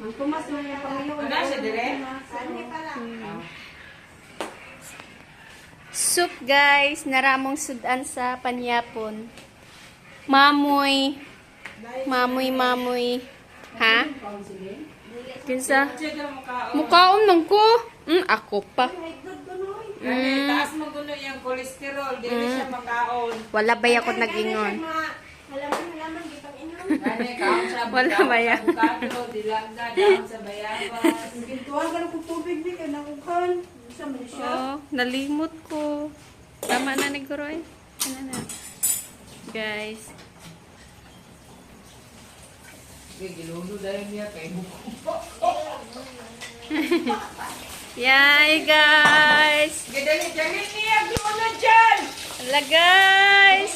Ang Tomas mo yung Panginoon. Wala siya dire? Soup guys, naramong sudan sa panyapon. Mamoy. Mamoy. Ha? Kinsa? Mukaon man ko. Ako pa. Taas mo gulo yung cholesterol. Di siya makaon. Wala ba ako nag-ingon? Halaman, di pang inom. Gani, kaon sa Wala ba yan? avocado, dilagda, daon sa bayabas. Gintuan ka na kung tubig ni ka nakukan. Isa man siya. Oh, nalimot ko. Tama na ni Guroy. Ano na? Guys. Giluno dahil niya kay buko. Yay guys. Gadali-dali niya, giluno dyan! Hala guys.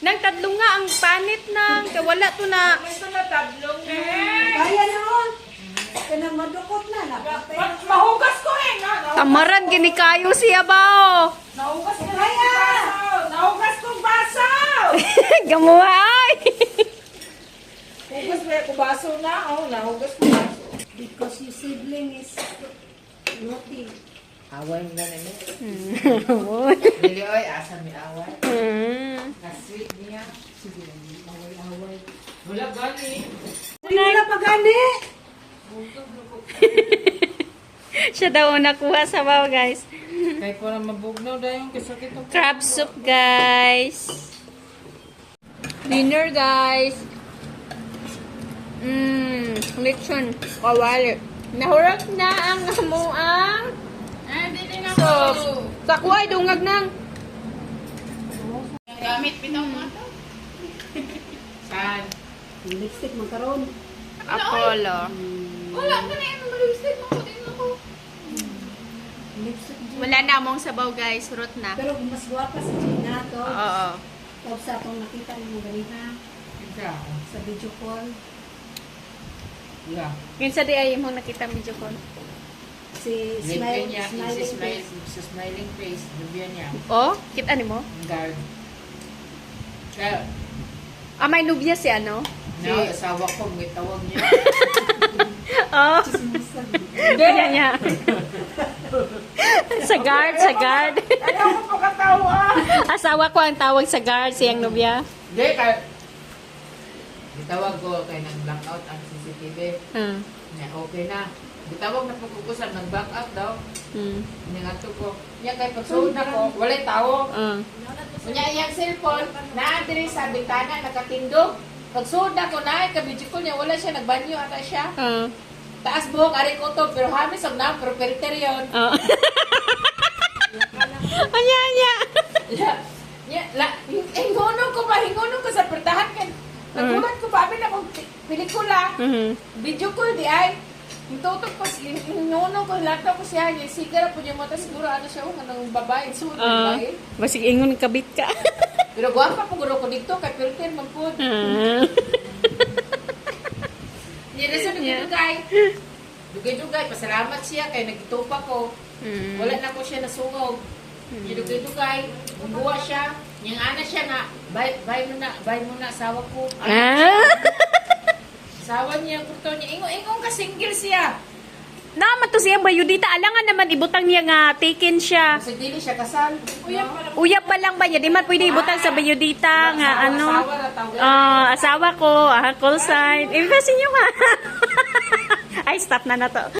Nang tatlo nga ang panit nang. Wala to na. Ito na tablong eh. Kaya noon. Kaya madukot na. Napatay. Mahugas ko eh, no? Tamaran gini kayo siya bao. Nahugas ko kaya! Nahugas kong baso! Gamuhay. Hugas ba ko baso na? Oh, nahugas ko baso. Because your sibling is naughty. Away mo na namin. Dili, oy, asa may away. Na-sweet niya. Sige lang, away-away. Wala gani. Wala pa gani. Siya daw ang nakuha sa bao guys. Kaya po na mabugnaw dahil yung kasakit ng Crab soup guys. Dinner guys. Lechon. Kawali. Nahurap na ang amuang soup. Takuay dungag nang. gamit pitong mga to. Saan? Yung lipstick magkaroon. Apollo. Wala ka na yung lipstick mo. Din ako. Lipstick. Wala na among sabaw guys. Surot na. Pero mas guwapa si Gina to. Oo. Tapos sa itong nakita mo ganina Ika. sa video call. Yeah. Kinsa di ay imong nakita video call. Si Smile niya. smiling Smile, face. sa smiling face. Lubian niya. Oh, kita nimo? Guard. Kaya, May nubya si ano? na asawa ko, may tawag niya. Oh. Kanya niya. Sa guard. Ano ko pagkatawa? Asawa ko ang tawag sa guard, siyang nubya. Hindi, kaya, itawag ko kay nag-blackout ang CCTV. Niya, okay na. Bitawag na pagkukusan, nag-blackout daw. Ningato ko. Niya, kay pagsuod na ko, walay tao. Kunya iyang cellphone, naandiri sa bintana, nakatindog. Pagsuod na ko na, kabidyo ko niya, wala siya, nagbanyo ata siya. Taas buhok, ari ko to, pero hamis ang na, proprietary yun. Anya. Hingunong ko sa pertahan kan. Nagulat ko ba, abin akong pelikula. Video call di ay. Tutok ko, hingunong ko, lato ko siya, sigara po niya mo, tapos siguro ano siya, anong babae, suot na babae. Basig ingon kabit ka. Pero guwapa po guro ko dito, kay filter man po. Hindi na sa dugay. Dugay-dugay, pasalamat siya, kay nagitupa ko. Wala na ko siya nasungog. Dugay-dugay, buwa siya. Yung ana siya nga, bay mo na, asawa ko. Asawa niya, kurto niya. Ingon ka, single siya. Naman to siya bayudita. Alangan naman ibutang niya nga taken siya. Kasi dili siya kasal. Uyab pa lang ba niya? Di man pwede ibutang sa bayudita nga ano. Asawa na tawag. Asawa ko, call sign. Kasi nyo nga. Ay, stop na to.